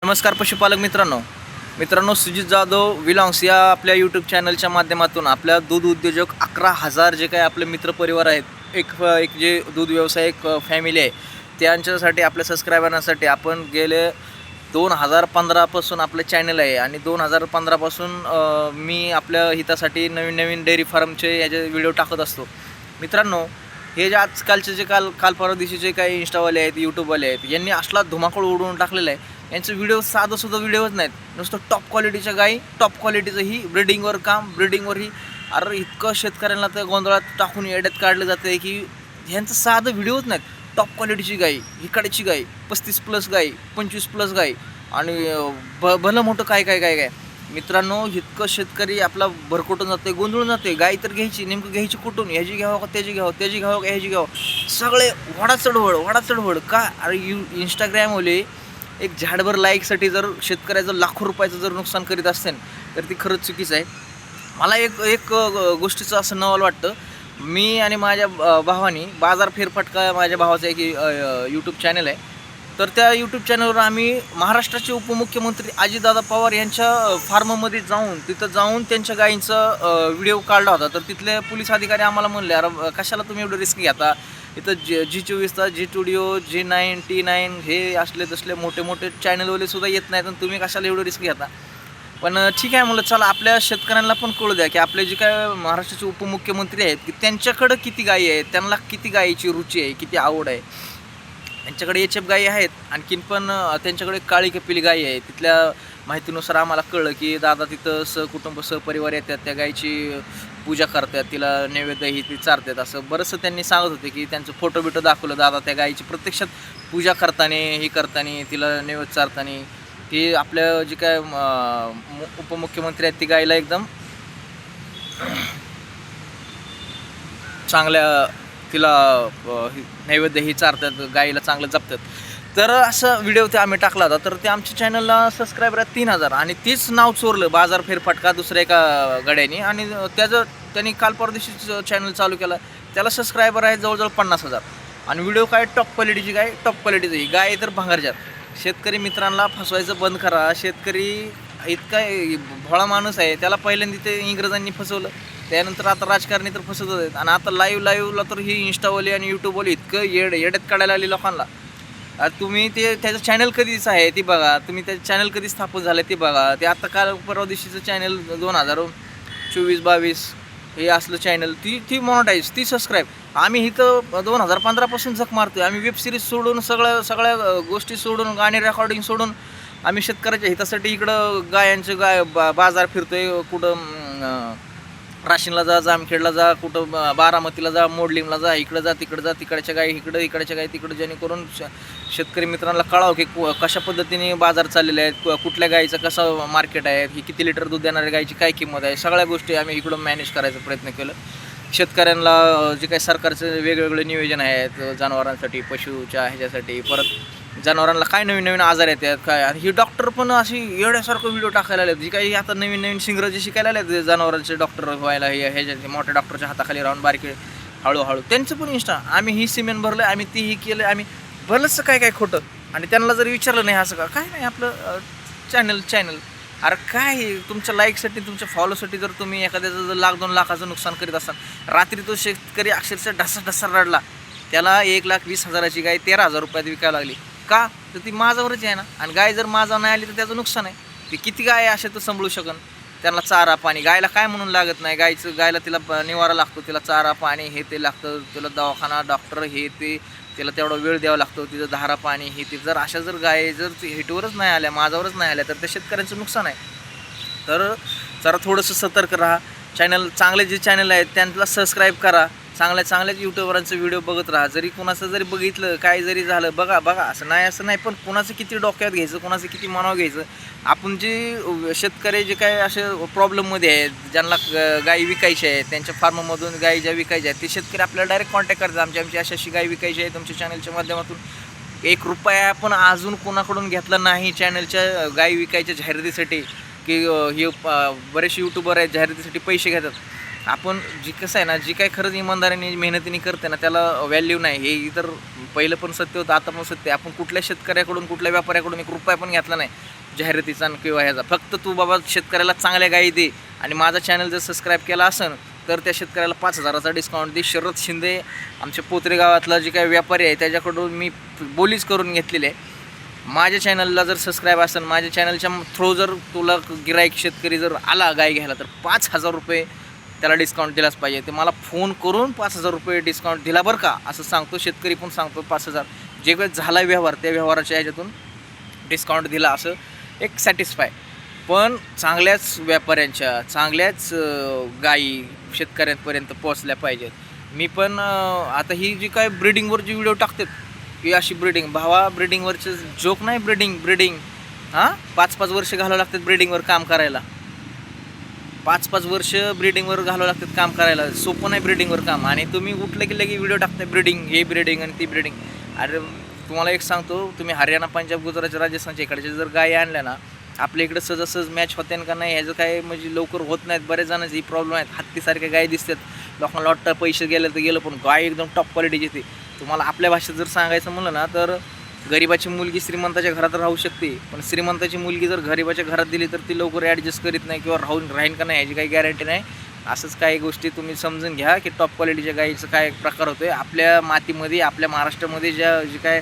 नमस्कार पशुपालक मित्रांनो सुजित जाधव विलॉंग्स या आपल्या यूट्यूब चॅनलच्या माध्यमातून आपल्या दूध उद्योजक 11,000 जे काही आपले मित्रपरिवार आहेत एक जे दूध व्यावसायिक फॅमिली आहे त्यांच्यासाठी आपल्या सबस्क्रायबरांसाठी आपण गेले 2015 पासून आपलं चॅनल आहे आणि 2015 पासून मी आपल्या हितासाठी नवीन डेअरी फार्मचे याचे व्हिडिओ टाकत असतो. मित्रांनो, हे जे आजकालचे जे काल परवा दिवशी जे काही इंस्टावाले आहेत, यूट्यूबवाले आहेत, यांनी असला धुमाकूळ उडवून टाकलेला आहे. यांचे व्हिडिओ साधंसुद्धा व्हिडिओच नाहीत, नुसतं टॉप क्वालिटीच्या गाई, टॉप क्वालिटीचं ही ब्रिडिंगवर ब्रिडिंगवर अरे इतकं शेतकऱ्यांना त्या गोंधळात टाकून येड्यात काढलं जातं आहे की ह्यांचं साधं व्हिडिओच नाहीत. टॉप क्वालिटीची गाई, हिकडची गाई, 35+ गाई, 25+ गाई आणि भलं मोठं काय. मित्रांनो, इतकं शेतकरी आपला भरकटून जाते, गोंधळून जाते. गाई तर घ्यायची, नेमकं घ्यायची कुठून? ह्याची घ्यावं का त्याची घ्यावं, त्याची घ्यावं का ह्याची घ्यावं, सगळे वाडा चढवड का? अरे इंस्टाग्रामवाले एक झाडभर लाईकसाठी जर शेतकऱ्याचं लाखो रुपयाचं जर नुकसान करीत असेल तर ती खरंच चुकीचं आहे. मला एक गोष्टीचं असं नवल वाटतं. मी आणि माझ्या भावानी बाजार फेरफटका, माझ्या भावाचं एक यूट्यूब चॅनल आहे, तर त्या यूट्यूब चॅनलवर आम्ही महाराष्ट्राचे उपमुख्यमंत्री अजितदादा पवार यांच्या फार्ममध्ये तिथं जाऊन त्यांच्या गायींचा व्हिडिओ काढला होता. तर तिथले पोलीस अधिकारी आम्हाला म्हणले, अरे कशाला तुम्ही एवढं रिस्क घेता? इथं G24 G studio, G9, T9 हे असले तसले मोठे चॅनलवाले सुद्धा येत नाहीत आणि तुम्ही कशाला एवढं रिस्क घेता? पण ठीक आहे म्हणलं, चला आपल्या शेतकऱ्यांना पण कळू द्या की आपले जे काय महाराष्ट्राचे उपमुख्यमंत्री आहेत की त्यांच्याकडं किती गायी आहेत, त्यांना किती गायीची रुची आहे, किती आवड आहे. त्यांच्याकडे HF गायी आहेत, आणखीन पण त्यांच्याकडे काळी कपिली गायी आहे. तिथल्या माहितीनुसार आम्हाला कळलं की दादा तिथं सहकुटुंब सहपरिवार येतात, त्या गायीची पूजा करतात, तिला नैवेद्य ही ती चारतात. असं बरंचसं त्यांनी सांगत होते की त्यांचं फोटो दाखवलं. दादा त्या गायीची प्रत्यक्षात पूजा करताना तिला नैवेद्य चारताना ती आपल्या जे काय उपमुख्यमंत्री आहेत ती गायीला एकदम चांगल्या तिला नैवेद्य ही चारतात, गायीला चांगलं जपतात. तर असा व्हिडिओ ते आम्ही टाकला होता. तर ते आमच्या चॅनलला सबस्क्रायबर आहेत 3,000 आणि तीच नाव चोरलं बाजार फेरफटका दुसऱ्या एका गड्याने आणि त्यांनी काल परदेशी चॅनल चालू केला. त्याला सबस्क्रायबर आहेत जवळजवळ 50,000 आणि व्हिडिओ काय टॉप क्वालिटीची ही गाय तर भंगारजात. शेतकरी मित्रांना फसवायचं बंद करा. शेतकरी इतका भोळा माणूस आहे, त्याला पहिल्यांदा ते इंग्रजांनी फसवलं, त्यानंतर आता राजकारणी तर फसवत आहेत आणि आता लाईव्हला तर ही इंस्टावाली आणि यूट्यूबवाली इतकं येड्यात काढायला आली लोकांना. तुम्ही त्याचं चॅनल कधीच आहे ती बघा, तुम्ही त्याचं चॅनल कधी स्थापन झालं ते बघा. ते आता काल परवा दिवशीचं चॅनल 2024-22 हे असलं चॅनल, ती मॉनिटाईज, ती सबस्क्राईब. आम्ही इथं 2015 पासून झक मारतोय. आम्ही वेबसिरीज सोडून सगळ्या गोष्टी सोडून, गाणी रेकॉर्डिंग सोडून आम्ही शेतकऱ्याच्या हितासाठी इकडं बाजार फिरतोय. कुठं राशीनला जा, जामखेडला जा, कुठं बारामतीला जा, मोडलिमला जा, इकडं जा, तिकडं जा, तिकडच्या गाई इकडच्या गाई तिकडं, जेणेकरून शेतकरी मित्रांना कळावं की कशा पद्धतीने बाजार चाललेले आहेत, कुठल्या गाईचं कसं मार्केट आहे, ही किती लिटर दूध देणाऱ्या गायीची काय किंमत आहे. सगळ्या गोष्टी आम्ही इकडून मॅनेज करायचा प्रयत्न केलं. शेतकऱ्यांना जे काही सरकारचे वेगवेगळे नियोजन आहेत जनावरांसाठी, पशूच्या ह्याच्यासाठी, परत जनावरांना काय नवीन आजार येतात काय, आणि ही डॉक्टर पण अशी येड्यासारखं व्हिडिओ टाकायला आले. जी काही आता नवीन शिंगरं शिकायला आले जनावरांचे डॉक्टर व्हायला, ह्याच्या मोठ्या डॉक्टरच्या हाताखाली राहून बारके हळूहळू त्यांचं पण आम्ही ही सिमेंट भरलं, आम्ही तीही केलं, आम्ही भरलंच काय खोटं. आणि त्यांना जर विचारलं नाही असं काय नाही आपलं चॅनल अरे काय तुमच्या लाईकसाठी, तुमच्या फॉलोसाठी जर तुम्ही एखाद्याचं जर 1,00,000-2 लाखाचं नुकसान करीत असाल. रात्री तो शेतकरी अक्षरशः ढसा रडला. त्याला 1,20,000ची गाय 13,000 रुपयात विकायला लागली. का? तर ती माझ्यावरच आहे ना. आणि गाय जर माझा नाही आली तर त्याचं नुकसान आहे. ती किती गाय असे तर सांभाळू शकन? त्यांना चारा पाणी, गायला काय म्हणून लागत नाही. गायला तिला निवारा लागतो, तिला चारा पाणी हे ते लागतं, तिला दवाखाना, डॉक्टर हे ते, तिला तेवढा वेळ द्यावा लागतो, तिचं धारा पाणी हे ते. जर अशा गाय हिटवरच नाही आल्या, माझ्यावरच नाही आल्या तर त्या शेतकऱ्यांचं नुकसान आहे. तर जरा थोडंसं सतर्क राहा. चांगले जे चॅनल आहेत त्यांना सबस्क्राईब करा. चांगल्याच यूट्यूबरांचं व्हिडिओ बघत राहा. जरी कुणाचं जरी बघितलं, काय जरी झालं, बघा असं नाही, पण कुणाचं किती डोक्यात घ्यायचं, कुणाचं किती मनावर घ्यायचं. आपण जे शेतकरी जे काय असे प्रॉब्लेममध्ये आहेत, ज्यांना गायी विकायची आहे, त्यांच्या फार्ममधून गायी ज्या विकायच्या आहेत, ते शेतकरी आपल्याला डायरेक्ट कॉन्टॅक्ट करतात. आमची अशी गायी विकायची आहे तुमच्या चॅनलच्या माध्यमातून. 1 रुपया आपण अजून कोणाकडून घेतला नाही चॅनलच्या गायी विकायच्या जाहिरातीसाठी, की हे बरेचसे यूट्यूबर आहेत जाहिरातीसाठी पैसे घेतात. आपण कसं आहे ना, जी काही खरंच इमानदारीने मेहनतीने करते ना त्याला व्हॅल्यू नाही. हे तर पहिलं पण सत्य होतं, आता पण सत्य. आपण कुठल्या शेतकऱ्याकडून, कुठल्या व्यापाऱ्याकडून 1 रुपया पण घेतला नाही. जाहिरातीचा किंवा ह्याचा. फक्त तू बाबा शेतकऱ्याला चांगल्या गायी दे आणि माझा चॅनल जर सबस्क्राईब केला असेल तर त्या शेतकऱ्याला 5,000चा डिस्काउंट दे. शरद शिंदे आमच्या पोत्रे गावातला जे काही व्यापारी आहे त्याच्याकडून मी बोलीच करून घेतलेली आहे. माझ्या चॅनलला जर सबस्क्राईब असेल, माझ्या चॅनलच्या थ्रू जर तुला गिराईक शेतकरी जर आला गाय घ्यायला तर 5,000 रुपये त्याला डिस्काउंट दिलाच पाहिजे. ते मला फोन करून 5,000 रुपये डिस्काउंट दिला बरं का असं सांगतो. शेतकरी पण सांगतो 5,000 जे काही झाला व्यवहार त्या व्यवहाराच्या ह्याच्यातून डिस्काउंट दिला असं एक सॅटिस्फाय. पण चांगल्याच व्यापाऱ्यांच्या चांगल्याच गायी शेतकऱ्यांपर्यंत पोहोचल्या पाहिजेत. मी पण आता ही जी काय ब्रीडिंगवर जी व्हिडिओ टाकतात की अशी ब्रीडिंग भावा, ब्रीडिंगवरचं जोक नाही. ब्रीडिंग 5-5 वर्ष घालावं लागतात ब्रीडिंगवर काम करायला. 5-5 वर्ष ब्रीडिंगवर घालावं लागतात काम करायला. सोपं नाही ब्रीडिंगवर काम. आणि तुम्ही उठलं की लगे व्हिडिओ टाकताय ब्रीडिंग, हे ब्रीडिंग आणि ती ब्रीडिंग. अरे तुम्हाला एक सांगतो, तुम्ही हरियाणा, पंजाब, गुजरात, राजस्थानच्या इकडच्या जर गायी आणल्या ना आपल्या इकडं सहजासहज मॅच होते का नाही ह्याचं काय म्हणजे लवकर होत नाहीत. बरेच जणांचे ही प्रॉब्लेम आहेत. हत्तीसारख्या गायी दिसतात लोकांना वाटतं पैसे गेले तर गेलं, पण गाय एकदम टॉप क्वालिटीची येते. तुम्हाला आपल्या भाषेत जर सांगायचं म्हणलं ना तर गरिबाची मुलगी श्रीमंताच्या घरात राहू शकते, पण श्रीमंताची मुलगी जर गरिबाच्या घरात दिली तर ती लवकर ॲडजस्ट करीत नाही किंवा राहीन का नाही ह्याची काही गॅरंटी नाही. असंच काही गोष्टी तुम्ही समजून घ्या की टॉप क्वालिटीच्या गाईचं काय प्रकार होतो आहे. आपल्या मातीमध्ये, आपल्या महाराष्ट्रामध्ये जे काय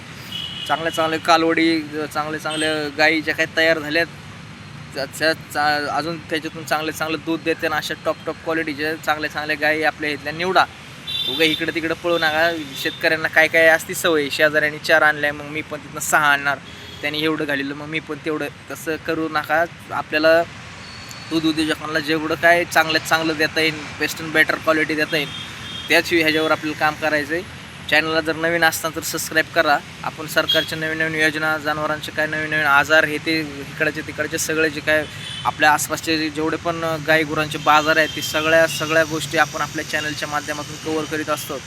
चांगले कालवडी, चांगल्या गायी ज्या काही तयार झाल्यात अजून त्याच्यातून चांगलं दूध देते ना अशा टॉप क्वालिटीच्या चांगल्या गायी आपल्या इथल्या निवडा. उगा इकडं तिकडं पळू नका. शेतकऱ्यांना काय असती सवय, शेजाऱ्यांनी 4 आणल्या मग मी पण तिथनं 6 आणणार, त्यांनी एवढं घालेलं मग मी पण तेवढं. तसं करू नका. आपल्याला दूध उद्योजकांना जेवढं काय चांगलं देता येईल, बेस्ट अँड बेटर क्वालिटी देता येईल त्याच ह्याच्यावर आपल्याला काम करायचं आहे. चॅनलला जर नवीन असताना तर सबस्क्राईब करा. आपण सरकारच्या नवीन योजना, जनावरांचे काय नवीन आजार हे ते इकडचे तिकडचे सगळे जे काय आपल्या आसपासचे जेवढे पण गाई गुरांचे बाजार आहेत ते सगळ्या गोष्टी आपण आपल्या चॅनलच्या माध्यमातून कव्हर करीत असतो.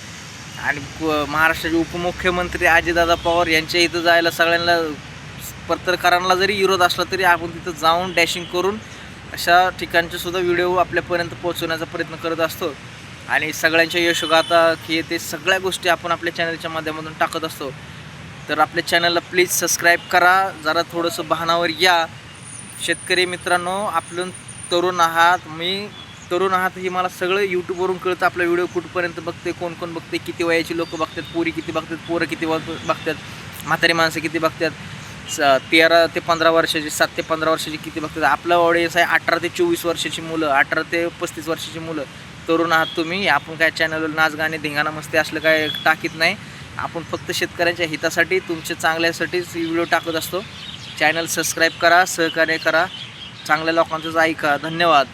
आणि महाराष्ट्राचे उपमुख्यमंत्री अजितदादा पवार यांच्या इथं जायला सगळ्यांना, पत्रकारांना जरी विरोध असला तरी आपण तिथं जाऊन डॅशिंग करून अशा ठिकाणचे सुद्धा व्हिडिओ आपल्यापर्यंत पोहोचवण्याचा प्रयत्न करत असतो. आणि सगळ्यांच्या यशोगाथा की ते सगळ्या गोष्टी आपण आपल्या चॅनलच्या माध्यमातून टाकत असतो. तर आपल्या चॅनलला प्लीज सबस्क्राईब करा. जरा थोडंसं भानावर या. शेतकरी मित्रांनो, आपण तरुण आहात, मी तरुण आहात ही मला सगळं यूट्यूबवरून कळतं. आपला व्हिडिओ कुठपर्यंत बघते, कोण बघते, किती वयाची लोक बघतात, पोरी किती बघतात, पोरं किती बघतात, म्हातारी माणसं किती बघतात, 13 ते 15 वर्षाची, 7 ते 15 वर्षाची किती बघतात. आपला ऑडियन्स आहे 18 ते 24 वर्षाची मुलं, 18 ते 35 वर्षाची मुलं. तरुण आहात तुम्ही. आपण काय चॅनलवर नाच गाणे धिंगाणा मस्ती असलं काय टाकीत नाही. आपण फक्त शेतकऱ्यांच्या हितासाठी, तुमच्या चांगल्यासाठीच व्हिडिओ टाकत असतो. चॅनल सबस्क्राईब करा, सहकार्य करा, चांगल्या लोकांचंच ऐका. धन्यवाद.